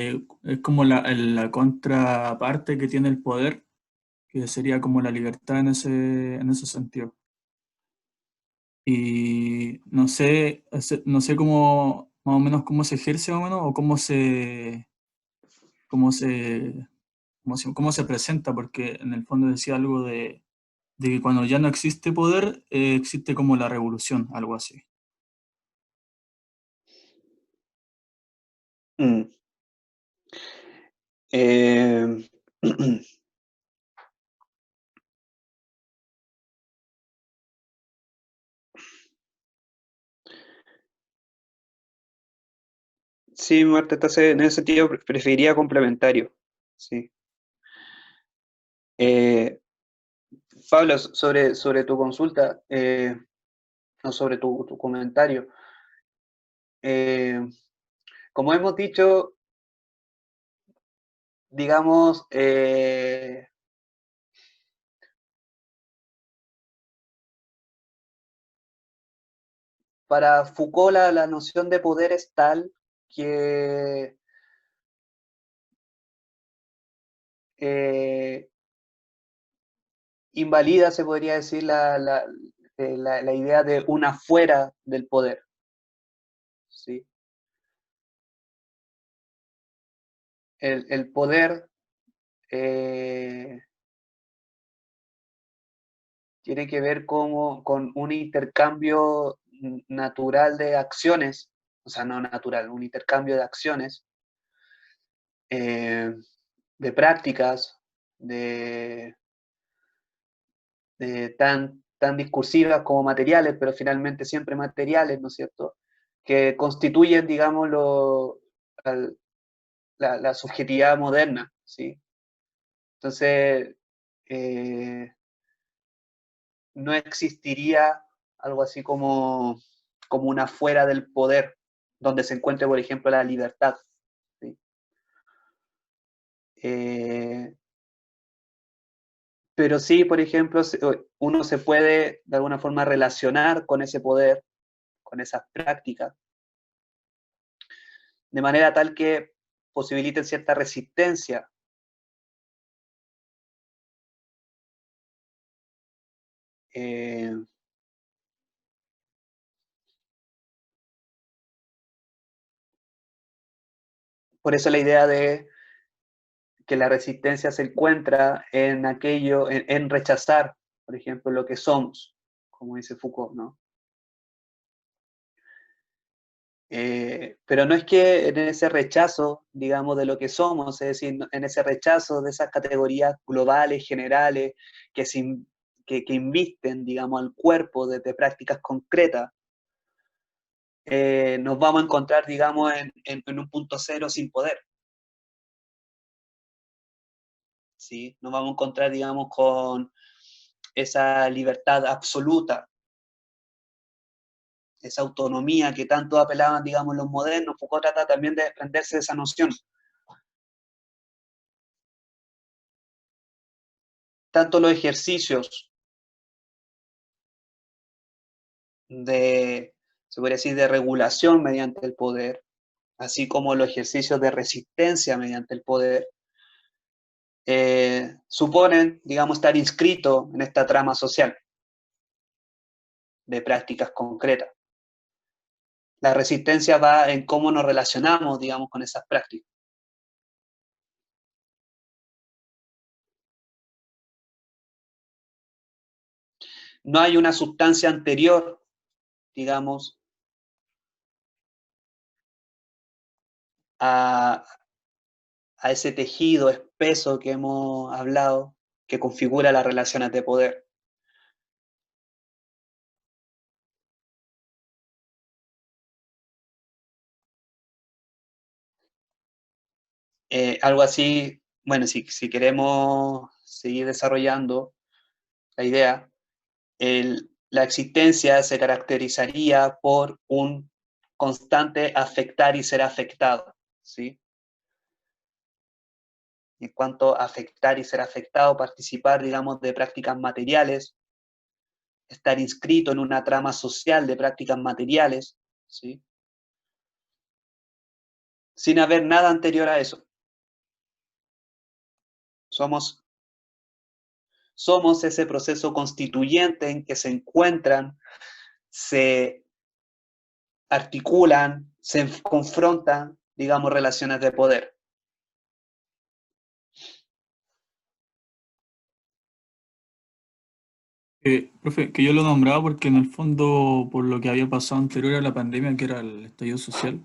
es como la contraparte que tiene el poder, que sería como la libertad en ese sentido. Y no sé, no sé cómo, más o menos cómo se ejerce más o menos, o cómo se, cómo se presenta, porque en el fondo decía algo de que cuando ya no existe poder, existe como la revolución, algo así. Mm. Eh, sí, Marta, entonces en ese sentido preferiría complementario. Sí. Eh, Pablo, sobre tu consulta, o sobre tu comentario, eh, como hemos dicho, digamos, para Foucault la noción de poder es tal que eh, invalida, se podría decir, la idea de una fuera del poder. ¿Sí? El poder tiene que ver con un intercambio natural de acciones, o sea, no natural, un intercambio de acciones, eh, de prácticas, de, tan discursivas como materiales, pero finalmente siempre materiales, ¿no es cierto?, que constituyen, digamos, la subjetividad moderna, ¿sí? Entonces, eh, no existiría algo así como una fuera del poder, donde se encuentre, por ejemplo, la libertad, ¿sí? Eh, pero sí, por ejemplo, uno se puede de alguna forma relacionar con ese poder, con esas prácticas, de manera tal que posibiliten cierta resistencia. Eh, por eso la idea de que la resistencia se encuentra en aquello, en rechazar, por ejemplo, lo que somos, como dice Foucault, ¿no? Pero no es que en ese rechazo, digamos, de lo que somos, es decir, en ese rechazo de esas categorías globales, generales, que, que invisten, digamos, al cuerpo desde prácticas concretas, nos vamos a encontrar, digamos, en un punto cero sin poder, ¿sí? Nos vamos a encontrar, digamos, con esa libertad absoluta, esa autonomía que tanto apelaban, digamos, los modernos. Foucault trata también de desprenderse de esa noción. Tanto los ejercicios se podría decir, de regulación mediante el poder, así como los ejercicios de resistencia mediante el poder, suponen, digamos, estar inscrito en esta trama social de prácticas concretas. La resistencia va en cómo nos relacionamos, digamos, con esas prácticas. No hay una sustancia anterior, digamos, a, a ese tejido espeso que hemos hablado, que configura las relaciones de poder. Algo así, bueno, si queremos seguir desarrollando la idea, la existencia se caracterizaría por un constante afectar y ser afectado, ¿sí? En cuanto a afectar y ser afectado, participar, digamos, de prácticas materiales, estar inscrito en una trama social de prácticas materiales, ¿sí? sin haber nada anterior a eso. Somos ese proceso constituyente en que se encuentran, se articulan, se confrontan, digamos, relaciones de poder. Profe, que yo lo nombraba porque en el fondo, por lo que había pasado anterior a la pandemia, que era el estallido social,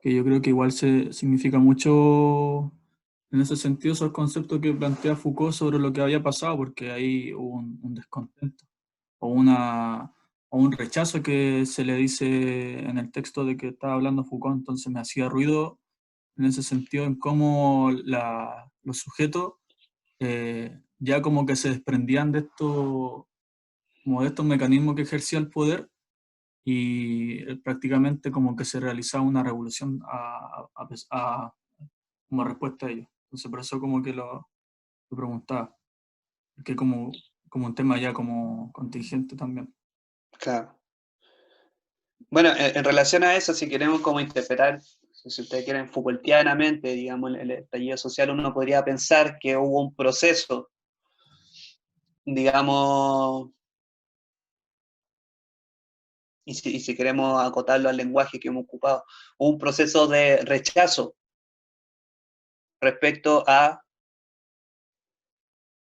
que yo creo que igual se significa mucho en ese sentido esos conceptos que plantea Foucault sobre lo que había pasado, porque ahí hubo un descontento o o un rechazo que se le dice en el texto de que estaba hablando Foucault, entonces me hacía ruido en ese sentido en cómo los sujetos ya como que se desprendían de esto, como de estos mecanismos que ejercía el poder y prácticamente como que se realizaba una revolución como respuesta a ello. Entonces por eso como que lo preguntaba, que como un tema ya como contingente también. Claro. Bueno, en relación a eso, si queremos como interpretar, si ustedes quieren Foucaultianamente, digamos, el estallido social, uno podría pensar que hubo un proceso, digamos, y si queremos acotarlo al lenguaje que hemos ocupado, un proceso de rechazo respecto a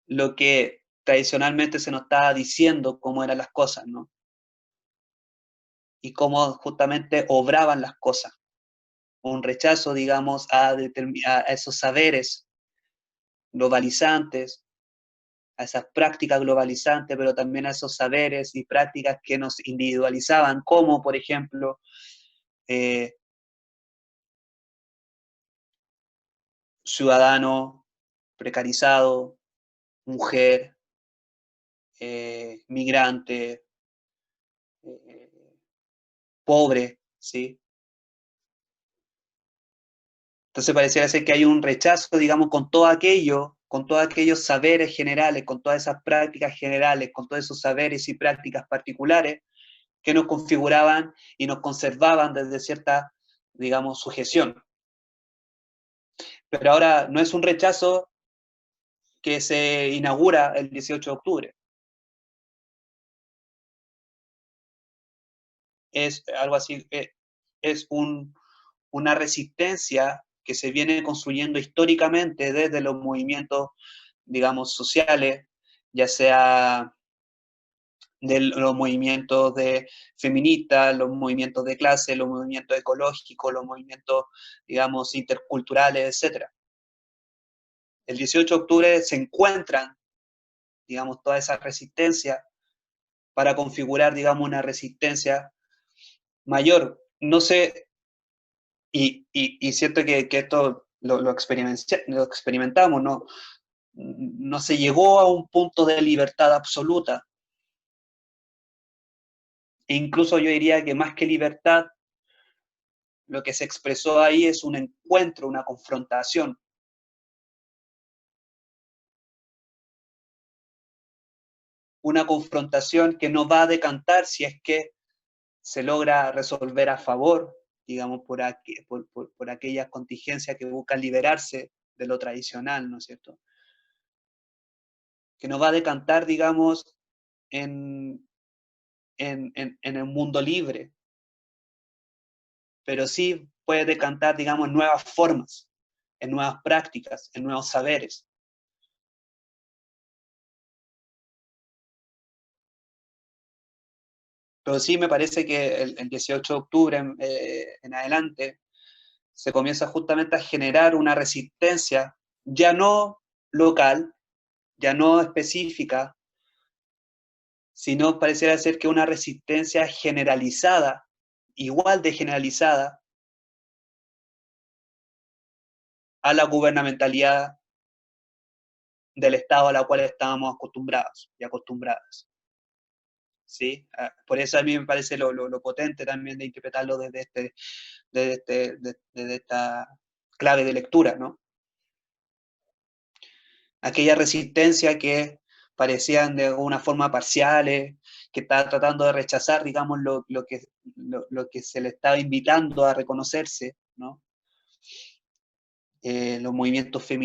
lo que tradicionalmente se nos estaba diciendo cómo eran las cosas, ¿no? Y cómo justamente obraban las cosas. Un rechazo, digamos, a esos saberes globalizantes, a esas prácticas globalizantes, pero también a esos saberes y prácticas que nos individualizaban, como por ejemplo eh, ciudadano precarizado, mujer, migrante, eh, pobre, ¿sí? Entonces pareciera ser que hay un rechazo, digamos, con todo aquello, con todos aquellos saberes generales, con todas esas prácticas generales, con todos esos saberes y prácticas particulares que nos configuraban y nos conservaban desde cierta, digamos, sujeción. Pero ahora no es un rechazo que se inaugura el 18 de octubre. Es algo así, es una resistencia que se viene construyendo históricamente desde los movimientos, digamos, sociales, ya sea de los movimientos feministas, los movimientos de clase, los movimientos ecológicos, los movimientos, digamos, interculturales, etc. El 18 de octubre se encuentran, digamos, toda esa resistencia para configurar, digamos, una resistencia mayor. No sé, y siento que esto lo experimentamos, ¿no? No se llegó a un punto de libertad absoluta. E incluso yo diría que más que libertad, lo que se expresó ahí es un encuentro, una confrontación. Una confrontación que no va a decantar si es que se logra resolver a favor, digamos, por aquellas contingencias que buscan liberarse de lo tradicional, ¿no es cierto? Que no va a decantar, digamos, en el mundo libre, pero sí puede decantar, digamos, en nuevas formas, en nuevas prácticas, en nuevos saberes. Pero sí me parece que el 18 de octubre en adelante se comienza justamente a generar una resistencia ya no local, ya no específica, sino pareciera ser que una resistencia generalizada, igual de generalizada, a la gubernamentalidad del Estado a la cual estábamos acostumbrados y acostumbradas. ¿Sí? Por eso a mí me parece lo potente también de interpretarlo desde esta clave de lectura, ¿no? Aquella resistencia que parecían de alguna forma parciales, que estaba tratando de rechazar, digamos, lo que se le estaba invitando a reconocerse, ¿no? los movimientos feministas